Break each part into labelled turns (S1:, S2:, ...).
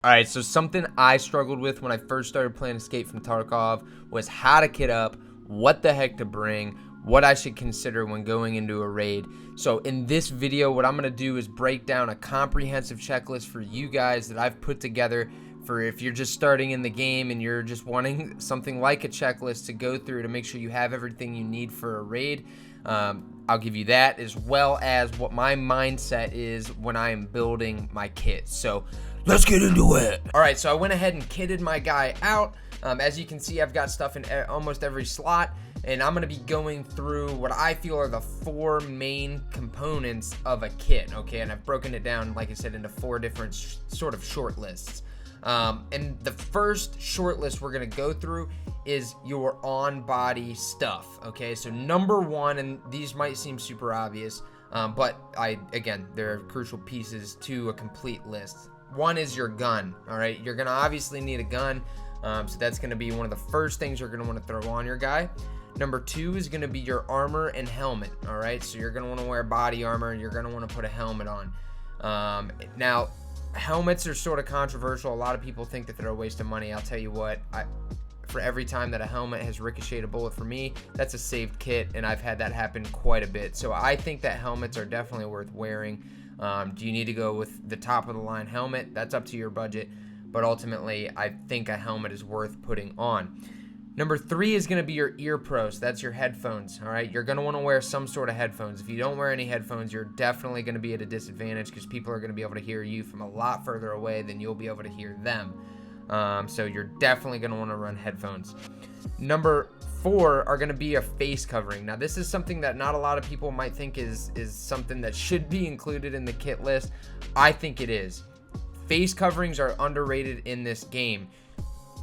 S1: Alright, so something I struggled with when I first started playing Escape from Tarkov was how to kit up, what the heck to bring, what I should consider when going into a raid. So in this video, what I'm going to do is break down a comprehensive checklist for you guys that I've put together for if you're just starting in the game and you're just wanting something like a checklist to go through to make sure you have everything you need for a raid. I'll give you that, as well as what my mindset is when I am building my kit. So let's get into it. All right, so I went ahead and kitted my guy out. As you can see, I've got stuff in almost every slot, and I'm gonna be going through what I feel are the 4 main components of a kit, okay? And I've broken it down, like I said, into 4 different sort of short lists. And the first short list we're gonna go through is your on-body stuff, okay? So number 1, and these might seem super obvious, but again, they're crucial pieces to a complete list. 1 is your gun. All right, you're gonna obviously need a gun, so that's gonna be one of the first things you're gonna want to throw on your guy. Number 2 is gonna be your armor and helmet. All right, so you're gonna want to wear body armor, and you're gonna want to put a helmet on. Now, helmets are sort of controversial. A lot of people think that they're a waste of money. I'll tell you what, for every time that a helmet has ricocheted a bullet for me, that's a saved kit, and I've had that happen quite a bit. So I think that helmets are definitely worth wearing. Do you need to go with the top of the line helmet? That's up to your budget, but ultimately I think a helmet is worth putting on. Number 3 is going to be your ear pros. That's your headphones. All right, you're going to want to wear some sort of headphones. If you don't wear any headphones, you're definitely going to be at a disadvantage because people are going to be able to hear you from a lot further away than you'll be able to hear them. So you're definitely going to want to run headphones. Number 4 are going to be a face covering. Now, this is something that not a lot of people might think is something that should be included in the kit list. I think it is. Face coverings are underrated in this game.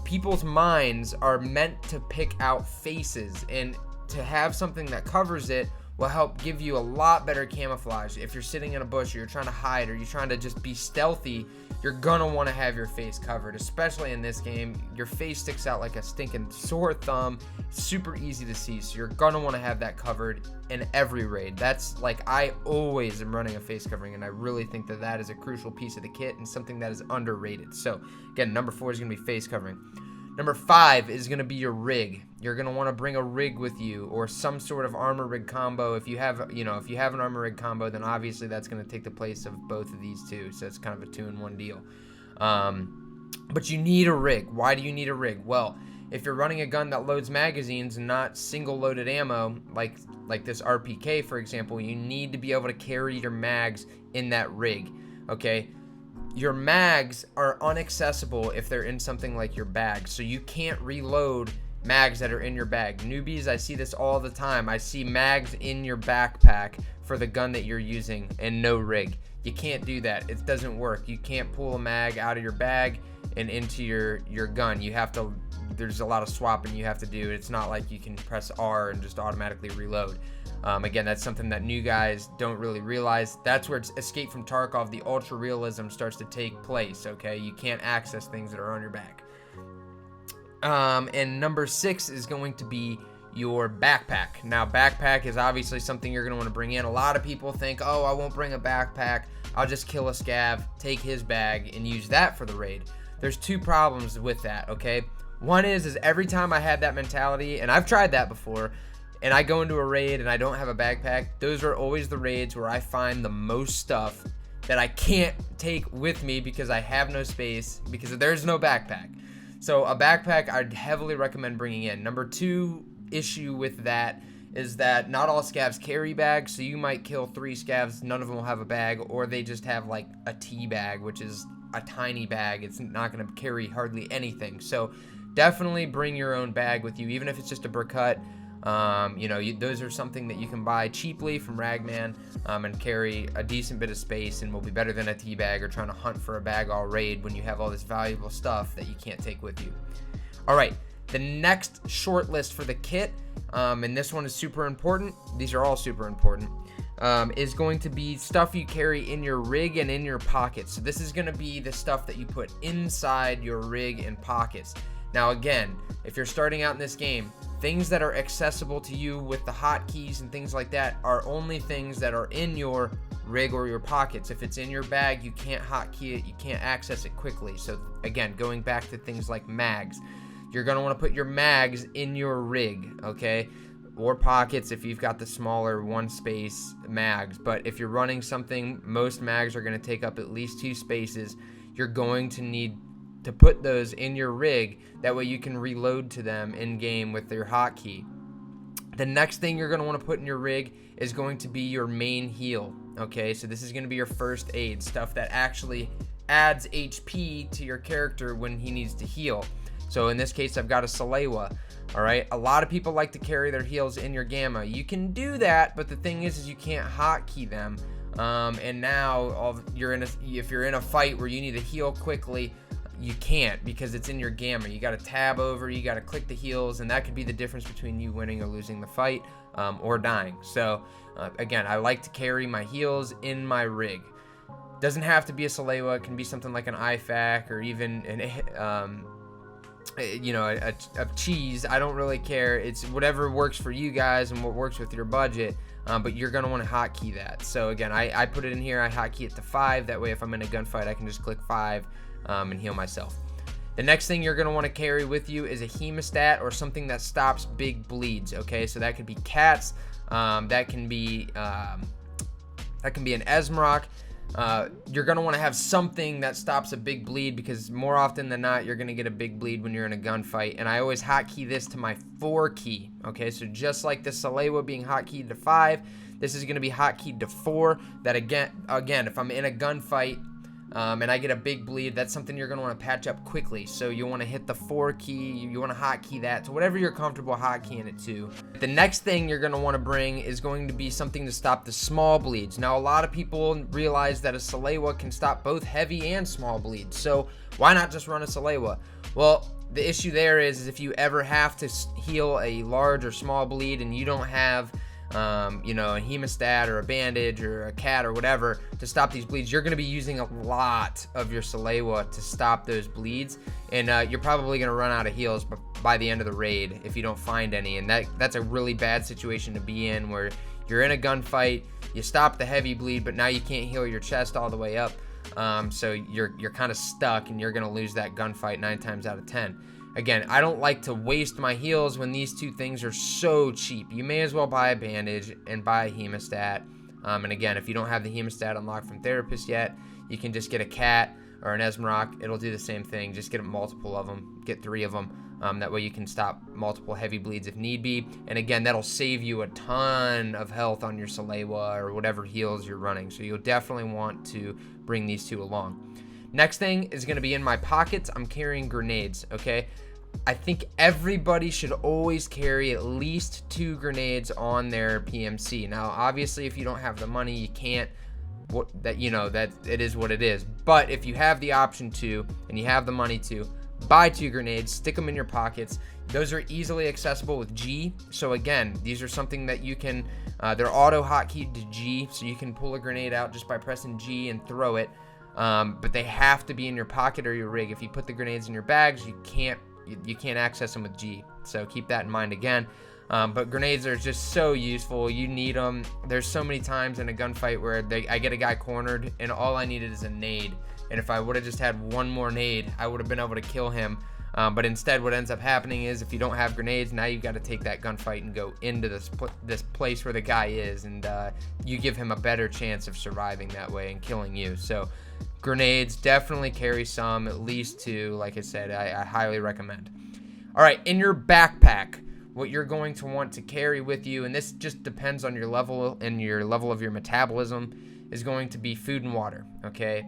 S1: People's minds are meant to pick out faces, and to have something that covers it will help give you a lot better camouflage. If you're sitting in a bush or you're trying to hide or you're trying to just be stealthy, you're gonna want to have your face covered, especially in this game. Your face sticks out like a stinking sore thumb, super easy to see, so you're gonna want to have that covered in every raid. That's like, I always am running a face covering, and I really think that that is a crucial piece of the kit and something that is underrated. So again, number 4 is gonna be face covering. Number 5 is going to be your rig. You're going to want to bring a rig with you, or some sort of armor rig combo. If you have, if you have an armor rig combo, then obviously that's going to take the place of both of these two. So it's kind of a 2-in-1 deal. But you need a rig. Why do you need a rig? Well, if you're running a gun that loads magazines and not single loaded ammo, like this RPK, for example, you need to be able to carry your mags in that rig, okay? Your mags are inaccessible if they're in something like your bag, so you can't reload mags that are in your bag. Newbies, I see this all the time. I see mags in your backpack for the gun that you're using and no rig. You can't do that. It doesn't work. You can't pull a mag out of your bag and into your gun. You have to, there's a lot of swapping you have to do. It's not like you can press R and just automatically reload. Again, that's something that new guys don't really realize. That's where Escape from Tarkov, the ultra realism, starts to take place, okay? You can't access things that are on your back. And number 6 is going to be your backpack. Now, backpack is obviously something you're going to want to bring in. A lot of people think, oh, I won't bring a backpack. I'll just kill a scav, take his bag, and use that for the raid. There's 2 problems with that, okay? One is every time I had that mentality, and I've tried that before, and I go into a raid and I don't have a backpack, those are always the raids where I find the most stuff that I can't take with me because I have no space, because there's no backpack. So a backpack I'd heavily recommend bringing in. Number 2 issue with that is that not all scavs carry bags, so you might kill 3 scavs, none of them will have a bag, or they just have like a tea bag, which is a tiny bag. It's not going to carry hardly anything. So definitely bring your own bag with you, even if it's just a briquette. Those are something that you can buy cheaply from Ragman and carry a decent bit of space, and will be better than a tea bag or trying to hunt for a bag all raid when you have all this valuable stuff that you can't take with you. All right, the next short list for the kit, and this one is super important. These are all super important. Is going to be stuff you carry in your rig and in your pockets. So this is going to be the stuff that you put inside your rig and pockets. Now again, if you're starting out in this game, things that are accessible to you with the hotkeys and things like that are only things that are in your rig or your pockets. If it's in your bag, you can't hotkey it, you can't access it quickly. So again, going back to things like mags, you're going to want to put your mags in your rig, okay? Or pockets if you've got the smaller one space mags. But if you're running something, most mags are going to take up at least 2 spaces. You're going to need to put those in your rig. That way you can reload to them in game with your hotkey. The next thing you're going to want to put in your rig is going to be your main heal, okay? So this is going to be your first aid, stuff that actually adds HP to your character when he needs to heal. So in this case, I've got a Salewa, all right? A lot of people like to carry their heals in your Gamma. You can do that, but the thing is you can't hotkey them. And now if you're in a fight where you need to heal quickly, you can't because it's in your Gamma. You got to tab over, you got to click the heals, and that could be the difference between you winning or losing the fight, or dying. So again, I like to carry my heals in my rig. Doesn't have to be a Salewa. It can be something like an IFAK or even an a cheese. I don't really care. It's whatever works for you guys and what works with your budget. But you're going to want to hotkey that. So again, I put it in here. I hotkey it to 5. That way if I'm in a gunfight, I can just click 5 and heal myself. The next thing you're going to want to carry with you is a hemostat or something that stops big bleeds, okay? So that could be cats. That can be an Esmarok. You're going to want to have something that stops a big bleed because more often than not, you're going to get a big bleed when you're in a gunfight. And I always hotkey this to my 4 key. Okay, so just like the Salewa being hotkeyed to 5, this is going to be hotkeyed to 4. That again, if I'm in a gunfight and I get a big bleed, that's something you're going to want to patch up quickly. So you want to hit the 4 key, you want to hotkey that to whatever you're comfortable hotkeying it to. The next thing you're going to want to bring is going to be something to stop the small bleeds. Now, a lot of people realize that a Salewa can stop both heavy and small bleeds. So why not just run a Salewa? Well, the issue there is if you ever have to heal a large or small bleed and you don't have a hemostat or a bandage or a cat or whatever to stop these bleeds, you're going to be using a lot of your Salewa to stop those bleeds, and you're probably going to run out of heals by the end of the raid if you don't find any. And that's a really bad situation to be in, where you're in a gunfight, you stop the heavy bleed, but now you can't heal your chest all the way up, so you're kind of stuck and you're going to lose that gunfight 9 times out of 10. Again, I don't like to waste my heals when these 2 things are so cheap. You may as well buy a bandage and buy a hemostat. And again, if you don't have the hemostat unlocked from Therapist yet, you can just get a cat or an Esmarok. It'll do the same thing. Just get multiple of them. Get 3 of them. That way you can stop multiple heavy bleeds if need be. And again, that'll save you a ton of health on your Salewa or whatever heals you're running. So you'll definitely want to bring these 2 along. Next thing is going to be in my pockets. I'm carrying grenades, okay? I think everybody should always carry at least 2 grenades on their PMC. Now, obviously, if you don't have the money, you can't. That it is what it is. But if you have the option to, and you have the money to, buy 2 grenades, stick them in your pockets. Those are easily accessible with G. So again, these are something that you can. They're auto hotkeyed to G, so you can pull a grenade out just by pressing G and throw it. But they have to be in your pocket or your rig. If you put the grenades in your bags, you can't access them with G. So keep that in mind again. But grenades are just so useful. You need them. There's so many times in a gunfight where I get a guy cornered and all I needed is a nade. And if I would have just had one more nade, I would have been able to kill him. But instead, what ends up happening is if you don't have grenades, now you've got to take that gunfight and go into this place where the guy is, and you give him a better chance of surviving that way and killing you. So grenades, definitely carry some, at least 2. Like I said, I highly recommend. All right, in your backpack, what you're going to want to carry with you, and this just depends on your level and your level of your metabolism, is going to be food and water, okay?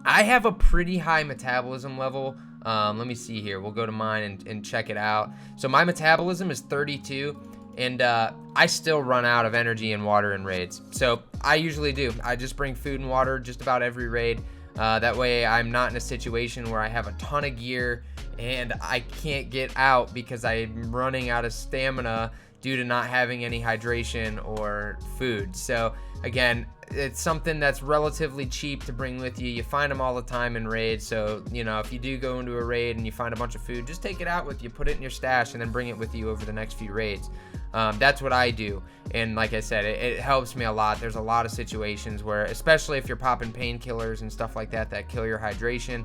S1: I have a pretty high metabolism level. Let me see here. We'll go to mine and check it out. So my metabolism is 32, and I still run out of energy and water in raids. So I usually do. I just bring food and water just about every raid. That way I'm not in a situation where I have a ton of gear and I can't get out because I'm running out of stamina due to not having any hydration or food. So again, it's something that's relatively cheap to bring with you. You find them all the time in raids, so if you do go into a raid and you find a bunch of food, just take it out with you, put it in your stash, and then bring it with you over the next few raids. That's what I do, and like I said, it helps me a lot. There's a lot of situations where, especially if you're popping painkillers and stuff like that kill your hydration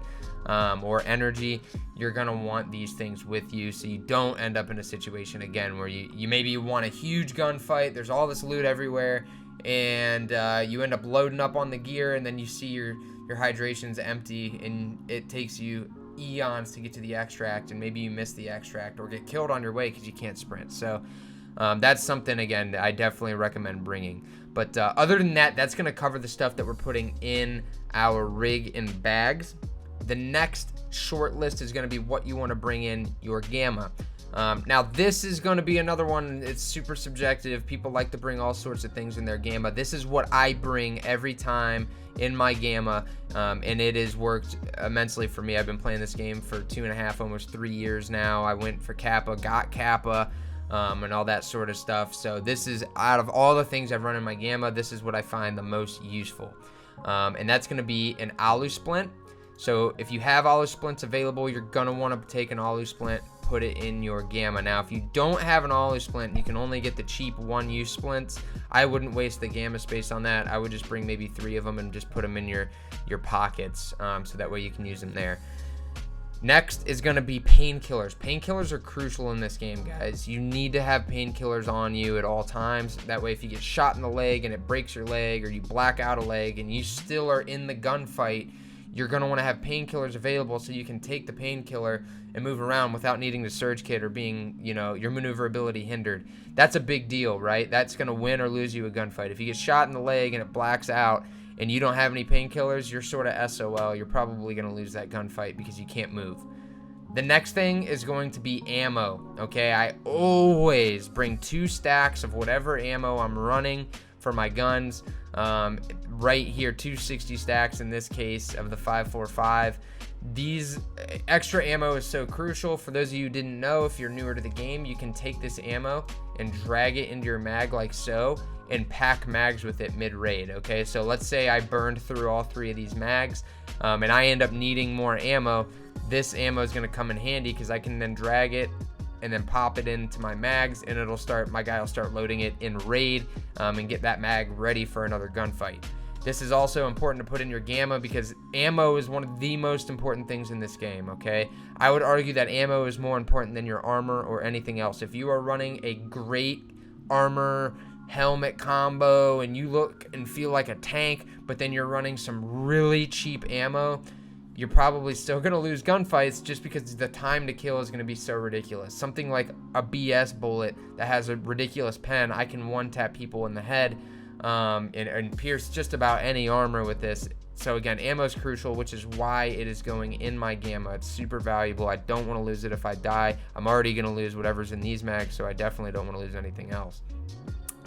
S1: or energy, you're gonna want these things with you so you don't end up in a situation again where you maybe want a huge gunfight, there's all this loot everywhere, and you end up loading up on the gear, and then you see your hydration's empty, and it takes you eons to get to the extract, and maybe you miss the extract or get killed on your way because you can't sprint. So that's something, again, that I definitely recommend bringing. But other than that, that's going to cover the stuff that we're putting in our rig and bags. The next short list is going to be what you want to bring in your gamma. Now, this is going to be another one. It's super subjective. People like to bring all sorts of things in their gamma. This is what I bring every time in my gamma, and it has worked immensely for me. I've been playing this game for 2.5, almost 3 years now. I went for Kappa, got Kappa, and all that sort of stuff. So this is, out of all the things I've run in my gamma, this is what I find the most useful. And that's going to be an alu splint. So if you have alu splints available, you're going to want to take an alu splint, put it in your gamma. Now, if you don't have an alu splint, you can only get the cheap one-use splints. I wouldn't waste the gamma space on that. I would just bring maybe 3 of them and just put them in your pockets, so that way you can use them there. Next is going to be painkillers. Painkillers are crucial in this game, guys. You need to have painkillers on you at all times. That way, if you get shot in the leg and it breaks your leg, or you black out a leg and you still are in the gunfight, you're going to want to have painkillers available so you can take the painkiller and move around without needing the surge kit or being, your maneuverability hindered. That's a big deal, right? That's going to win or lose you a gunfight. If you get shot in the leg and it blacks out and you don't have any painkillers, you're sort of SOL. You're probably going to lose that gunfight because you can't move. The next thing is going to be ammo, okay? I always bring 2 stacks of whatever ammo I'm running for my guns. Right here, 260 stacks in this case of the 5.45. These extra ammo is so crucial. For those of you who didn't know, if you're newer to the game, you can take this ammo and drag it into your mag like so and pack mags with it mid-raid, okay? So let's say I burned through all 3 of these mags, and I end up needing more ammo. This ammo is going to come in handy because I can then drag it and then pop it into my mags, and my guy will start loading it in raid, and get that mag ready for another gunfight. This is also important to put in your gamma because ammo is one of the most important things in this game, okay? I would argue that ammo is more important than your armor or anything else. If you are running a great armor helmet combo and you look and feel like a tank, but then you're running some really cheap ammo, you're probably still going to lose gunfights just because the time to kill is going to be so ridiculous. Something like a BS bullet that has a ridiculous pen, I can one-tap people in the head and pierce just about any armor with this. So again, ammo is crucial, which is why it is going in my gamma. It's super valuable. I don't want to lose it if I die. I'm already going to lose whatever's in these mags, so I definitely don't want to lose anything else.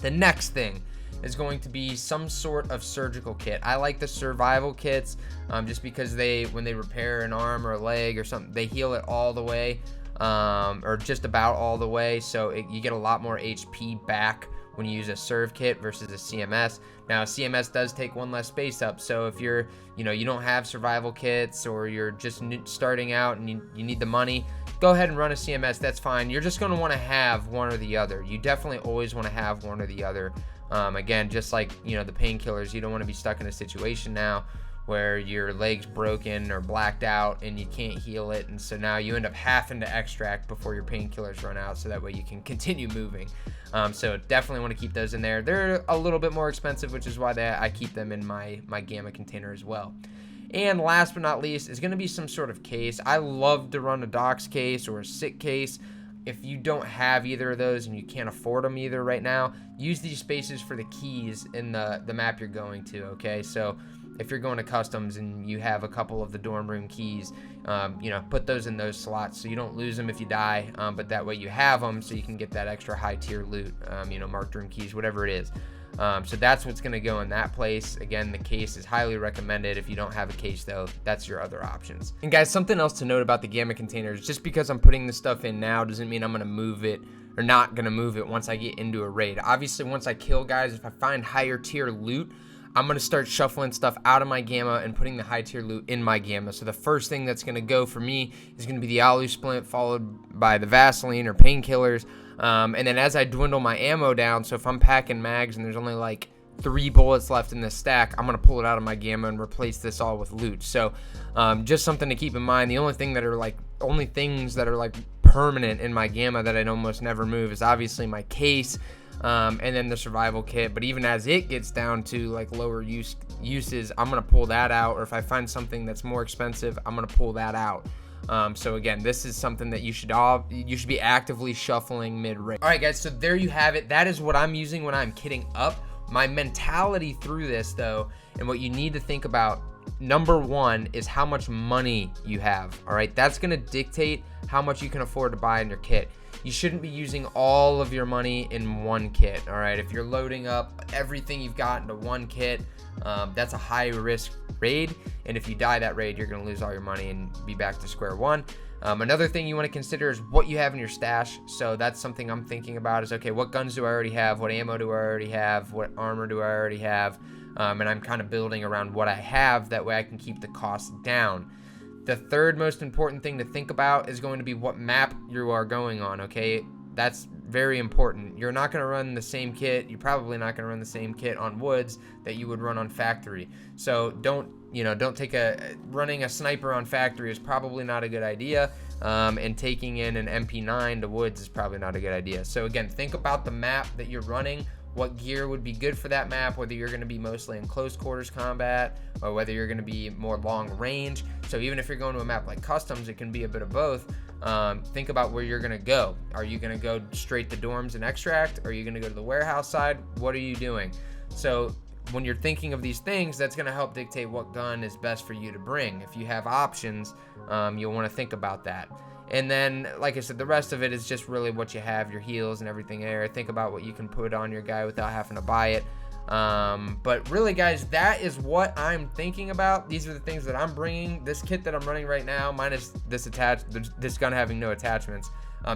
S1: The next thing is going to be some sort of surgical kit. I like the survival kits just because when they repair an arm or a leg or something, they heal it all the way, or just about all the way, so you get a lot more HP back when you use a serve kit versus a CMS. Now, CMS does take 1 less space up, so if you're, you don't have survival kits, or you're just starting out and you need the money, go ahead and run a CMS. That's fine. You're just going to want to have one or the other. You definitely always want to have one or the other. Again, just like, the painkillers, you don't want to be stuck in a situation now where your leg's broken or blacked out and you can't heal it, and so now you end up having to extract before your painkillers run out, so that way you can continue moving. So definitely want to keep those in there. They're a little bit more expensive, which is why I keep them in my gamma container as well. And last but not least is going to be some sort of case. I love to run a docs case or a sick case. If you don't have either of those and you can't afford them either right now, use these spaces for the keys in the map you're going to, okay? So if you're going to customs and you have a couple of the dorm room keys, put those in those slots so you don't lose them if you die, but that way you have them so you can get that extra high tier loot, marked room keys, whatever it is. So that's what's going to go in that place. Again, the case is highly recommended. If you don't have a case, though, that's your other options. And guys, something else to note about the gamma containers, just because I'm putting this stuff in now doesn't mean I'm going to move it or not going to move it once I get into a raid. Obviously, once I kill guys, if I find higher tier loot, I'm going to start shuffling stuff out of my gamma and putting the high tier loot in my gamma. So the first thing that's going to go for me is going to be the Alu Splint, followed by the Vaseline or painkillers. And then as I dwindle my ammo down, so if I'm packing mags and there's only like 3 bullets left in this stack, I'm going to pull it out of my gamma and replace this all with loot. So just something to keep in mind. The only things that are like permanent in my gamma that I almost never move is obviously my case, and then the survival kit. But even as it gets down to like lower uses, I'm going to pull that out. Or if I find something that's more expensive, I'm going to pull that out. So again, this is something that you should be actively shuffling mid-range. All right, guys, so there you have it. That is what I'm using when I'm kitting up. My mentality through this, though, and what you need to think about, number one, is how much money you have. All right, that's going to dictate how much you can afford to buy in your kit. You shouldn't be using all of your money in one kit. All right, if you're loading up everything you've got into one kit, that's a high risk raid, and if you die that raid, you're going to lose all your money and be back to square one. Another thing you want to consider is what you have in your stash. So that's something I'm thinking about is, okay, what guns do I already have? What ammo do I already have? What armor do I already have? And I'm kind of building around what I have. That way I can keep the costs down. The third most important thing to think about is going to be what map you are going on, okay? That's very important. You're not going to run the same kit. You're probably not going to run the same kit on woods that you would run on factory. So don't running a sniper on factory is probably not a good idea. And taking in an MP9 to woods is probably not a good idea. So again, think about the map that you're running. What gear would be good for that map, whether you're going to be mostly in close quarters combat or whether you're going to be more long range. So even if you're going to a map like customs, it can be a bit of both. Think about where you're going to go. Are you going to go straight to dorms and extract? Are you going to go to the warehouse side? What are you doing? So when you're thinking of these things, that's going to help dictate what gun is best for you to bring. If you have options, you'll want to think about that. And then, like I said, the rest of it is just really what you have, your heals and everything there. Think about what you can put on your guy without having to buy it. But really, guys, that is what I'm thinking about. These are the things that I'm bringing. This kit that I'm running right now, minus this gun having no attachments,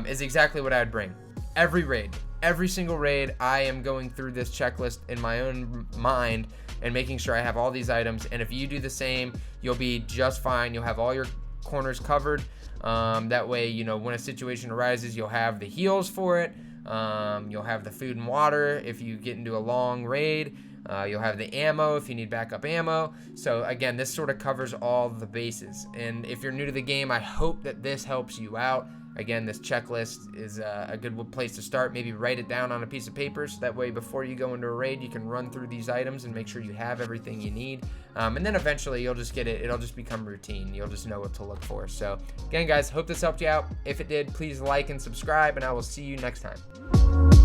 S1: is exactly what I'd bring. Every single raid, I am going through this checklist in my own mind and making sure I have all these items. And if you do the same, you'll be just fine. You'll have all your corners covered. That way, when a situation arises, you'll have the heals for it. You'll have the food and water if you get into a long raid. You'll have the ammo if you need backup ammo. So again, this sort of covers all the bases. And if you're new to the game, I hope that this helps you out. Again, this checklist is a good place to start. Maybe write it down on a piece of paper so that way before you go into a raid, you can run through these items and make sure you have everything you need. And then eventually you'll just get it. It'll just become routine. You'll just know what to look for. So again, guys, hope this helped you out. If it did, please like and subscribe, and I will see you next time.